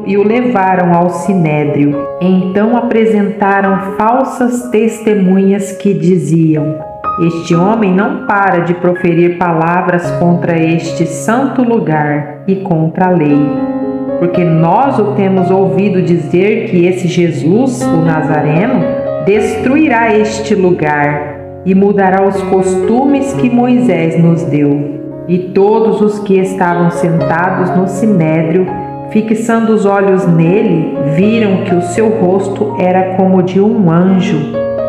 e o levaram ao sinédrio. Então apresentaram falsas testemunhas que diziam: este homem não para de proferir palavras contra este santo lugar e contra a lei. Porque nós o temos ouvido dizer que esse Jesus, o Nazareno, destruirá este lugar e mudará os costumes que Moisés nos deu. E todos os que estavam sentados no sinédrio, fixando os olhos nele, viram que o seu rosto era como de um anjo.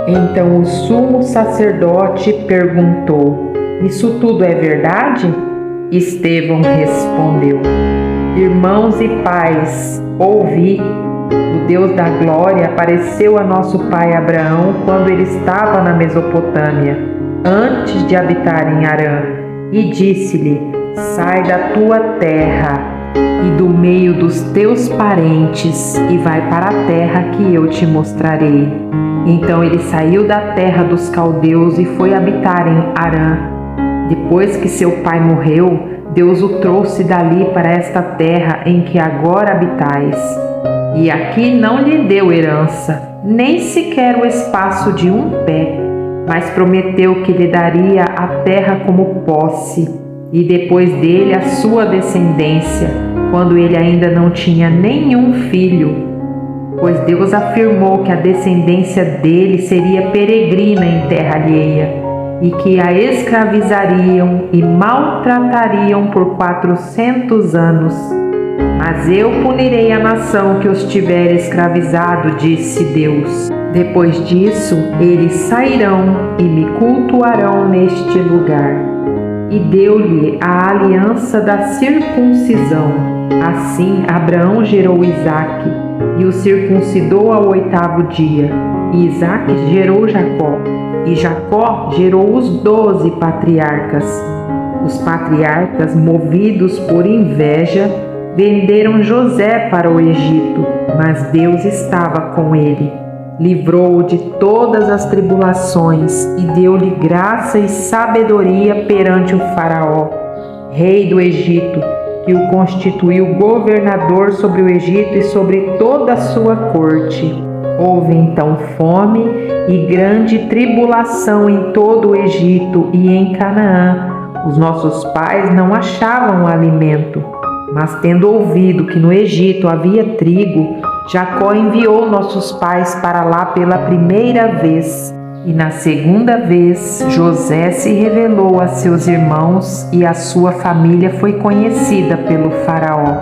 Então o sumo sacerdote perguntou: isso tudo é verdade? Estevão respondeu: irmãos e pais, ouvi. O Deus da glória apareceu a nosso pai Abraão quando ele estava na Mesopotâmia, antes de habitar em Harã, e disse-lhe: sai da tua terra e do meio dos teus parentes e vai para a terra que eu te mostrarei. Então ele saiu da terra dos caldeus e foi habitar em Harã. Depois que seu pai morreu, Deus o trouxe dali para esta terra em que agora habitais. E aqui não lhe deu herança, nem sequer o espaço de um pé, mas prometeu que lhe daria a terra como posse, e depois dele a sua descendência, quando ele ainda não tinha nenhum filho. Pois Deus afirmou que a descendência dele seria peregrina em terra alheia, e que a escravizariam e maltratariam por 400 anos. Mas eu punirei a nação que os tiver escravizado, disse Deus. Depois disso, eles sairão e me cultuarão neste lugar. E deu-lhe a aliança da circuncisão. Assim, Abraão gerou Isaque, e o circuncidou ao 8º dia. E Isaque gerou Jacó, e Jacó gerou os 12 patriarcas. Os patriarcas, movidos por inveja, venderam José para o Egito, mas Deus estava com ele. Livrou-o de todas as tribulações e deu-lhe graça e sabedoria perante o faraó, rei do Egito, que o constituiu governador sobre o Egito e sobre toda a sua corte. Houve então fome e grande tribulação em todo o Egito e em Canaã. Os nossos pais não achavam alimento. Mas tendo ouvido que no Egito havia trigo, Jacó enviou nossos pais para lá pela primeira vez. E na segunda vez, José se revelou a seus irmãos e a sua família foi conhecida pelo faraó.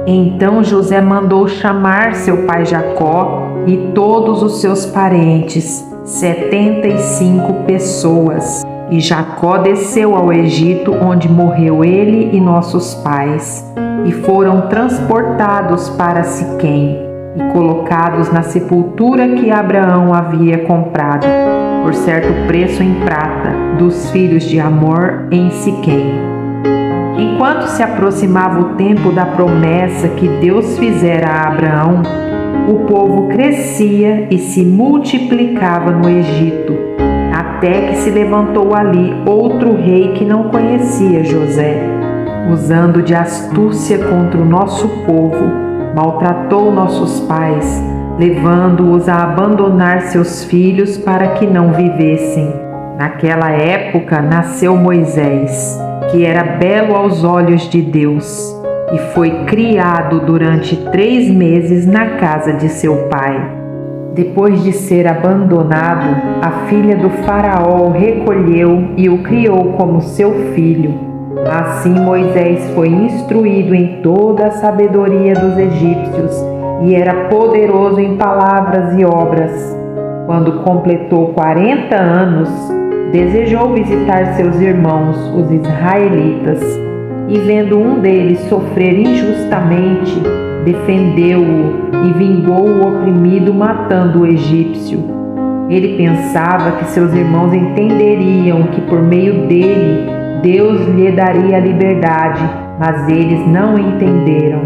Então José mandou chamar seu pai Jacó e todos os seus parentes, 75 pessoas. E Jacó desceu ao Egito, onde morreu ele e nossos pais, e foram transportados para Siquém e colocados na sepultura que Abraão havia comprado, por certo preço em prata, dos filhos de Amor em Siquém. Enquanto se aproximava o tempo da promessa que Deus fizera a Abraão, o povo crescia e se multiplicava no Egito, até que se levantou ali outro rei que não conhecia José. Usando de astúcia contra o nosso povo, maltratou nossos pais, levando-os a abandonar seus filhos para que não vivessem. Naquela época nasceu Moisés, que era belo aos olhos de Deus, e foi criado durante 3 meses na casa de seu pai. Depois de ser abandonado, a filha do faraó o recolheu e o criou como seu filho. Assim Moisés foi instruído em toda a sabedoria dos egípcios e era poderoso em palavras e obras. Quando completou 40 anos, desejou visitar seus irmãos, os israelitas, e vendo um deles sofrer injustamente, defendeu-o e vingou o oprimido matando o egípcio. Ele pensava que seus irmãos entenderiam que por meio dele Deus lhe daria a liberdade, mas eles não entenderam.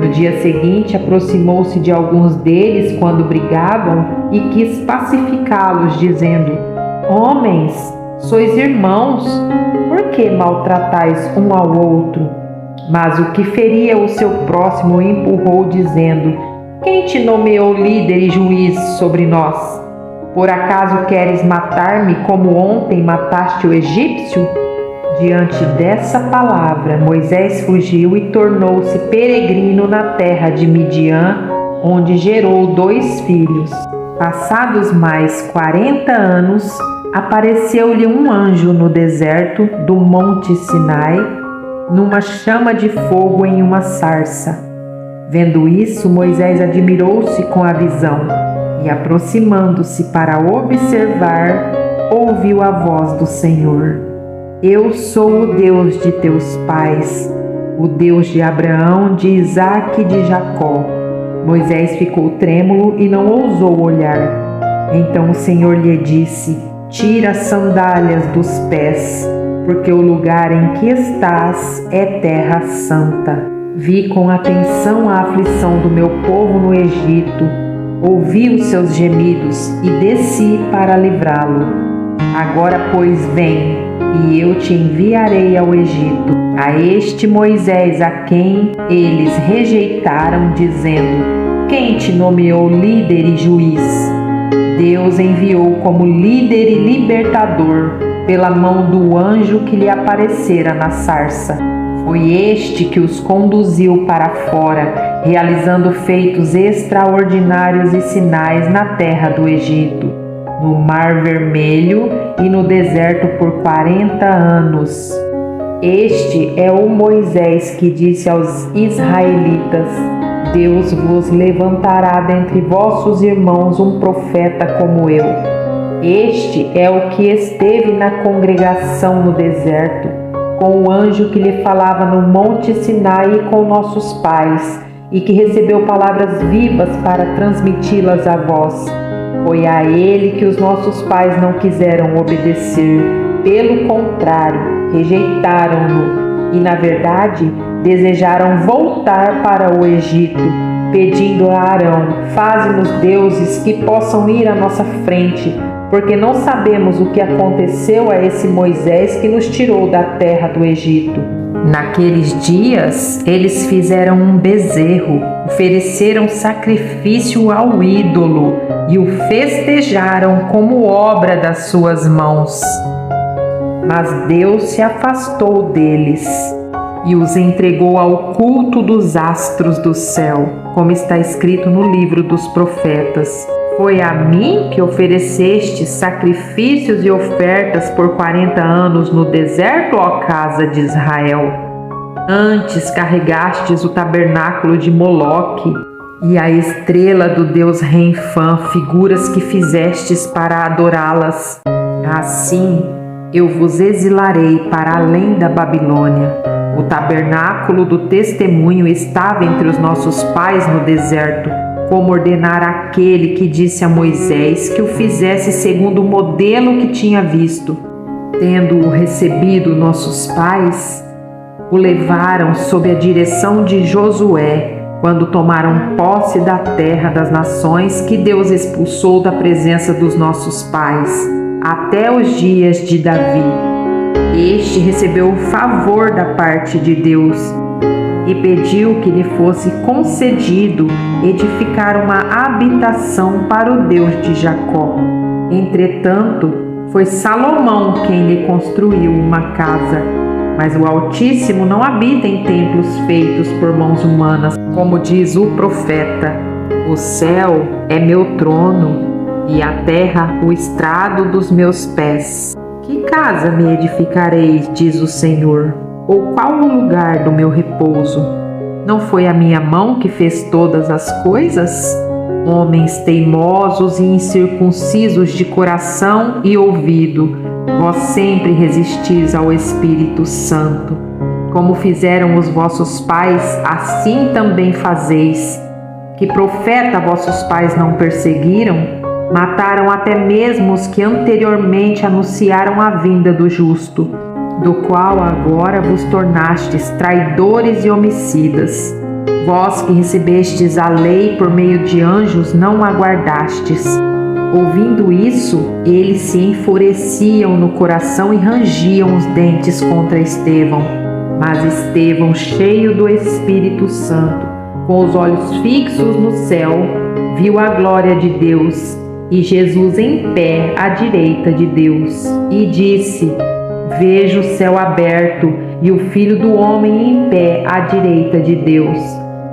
No dia seguinte aproximou-se de alguns deles quando brigavam e quis pacificá-los, dizendo: Homens, sois irmãos, por que maltratais um ao outro? Mas o que feria o seu próximo o empurrou, dizendo: quem te nomeou líder e juiz sobre nós? Por acaso queres matar-me como ontem mataste o egípcio? Diante dessa palavra, Moisés fugiu e tornou-se peregrino na terra de Midian, onde gerou 2 filhos. Passados mais 40 anos, apareceu-lhe um anjo no deserto do Monte Sinai, numa chama de fogo em uma sarça. Vendo isso, Moisés admirou-se com a visão e, aproximando-se para observar, ouviu a voz do Senhor: Eu sou o Deus de teus pais, o Deus de Abraão, de Isaque e de Jacó. Moisés ficou trêmulo e não ousou olhar. Então o Senhor lhe disse: Tira as sandálias dos pés, porque o lugar em que estás é terra santa. Vi com atenção a aflição do meu povo no Egito, ouvi os seus gemidos e desci para livrá-lo. Agora, pois, vem, e eu te enviarei ao Egito, a este Moisés a quem eles rejeitaram, dizendo: quem te nomeou líder e juiz? Deus enviou como líder e libertador pela mão do anjo que lhe aparecera na sarça. Foi este que os conduziu para fora, realizando feitos extraordinários e sinais na terra do Egito, no Mar Vermelho e no deserto por 40 anos. Este é o Moisés que disse aos israelitas: Deus vos levantará dentre vossos irmãos um profeta como eu. Este é o que esteve na congregação no deserto, com o anjo que lhe falava no Monte Sinai e com nossos pais, e que recebeu palavras vivas para transmiti-las a vós. Foi a ele que os nossos pais não quiseram obedecer, pelo contrário, rejeitaram-no e, na verdade, desejaram voltar para o Egito, pedindo a Arão: faze-nos deuses que possam ir à nossa frente, porque não sabemos o que aconteceu a esse Moisés que nos tirou da terra do Egito. Naqueles dias, eles fizeram um bezerro, ofereceram sacrifício ao ídolo e o festejaram como obra das suas mãos. Mas Deus se afastou deles e os entregou ao culto dos astros do céu, como está escrito no livro dos profetas. Foi a mim que oferecestes sacrifícios e ofertas por 40 anos no deserto, ó casa de Israel. Antes carregastes o tabernáculo de Moloque e a estrela do deus Renfã, figuras que fizestes para adorá-las. Assim eu vos exilarei para além da Babilônia. O tabernáculo do testemunho estava entre os nossos pais no deserto, como ordenara aquele que disse a Moisés que o fizesse segundo o modelo que tinha visto. Tendo-o recebido nossos pais, o levaram sob a direção de Josué, quando tomaram posse da terra das nações que Deus expulsou da presença dos nossos pais, até os dias de Davi. Este recebeu o favor da parte de Deus e pediu que lhe fosse concedido edificar uma habitação para o Deus de Jacó. Entretanto, foi Salomão quem lhe construiu uma casa. Mas o Altíssimo não habita em templos feitos por mãos humanas, como diz o profeta: o céu é meu trono e a terra o estrado dos meus pés. Que casa me edificareis, diz o Senhor? Ou qual o lugar do meu repouso? Não foi a minha mão que fez todas as coisas? Homens teimosos e incircuncisos de coração e ouvido, vós sempre resistis ao Espírito Santo. Como fizeram os vossos pais, assim também fazeis. Que profeta vossos pais não perseguiram? Mataram até mesmo os que anteriormente anunciaram a vinda do justo, do qual agora vos tornastes traidores e homicidas. Vós que recebestes a lei por meio de anjos, não a guardastes. Ouvindo isso, eles se enfureciam no coração e rangiam os dentes contra Estevão. Mas Estevão, cheio do Espírito Santo, com os olhos fixos no céu, viu a glória de Deus e Jesus em pé à direita de Deus, e disse: Vejo o céu aberto e o Filho do Homem em pé à direita de Deus.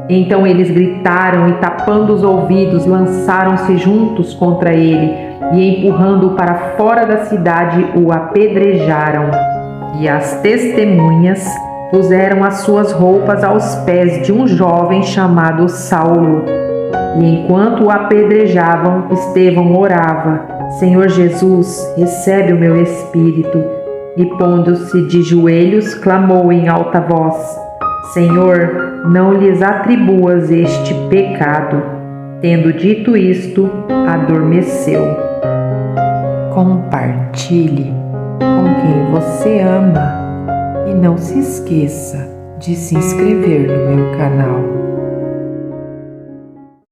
Então eles gritaram e, tapando os ouvidos, lançaram-se juntos contra ele e, empurrando-o para fora da cidade, o apedrejaram. E as testemunhas puseram as suas roupas aos pés de um jovem chamado Saulo. E enquanto o apedrejavam, Estevão orava: Senhor Jesus, recebe o meu espírito. E pondo-se de joelhos, clamou em alta voz: Senhor, não lhes atribuas este pecado. Tendo dito isto, adormeceu. Compartilhe com quem você ama e não se esqueça de se inscrever no meu canal.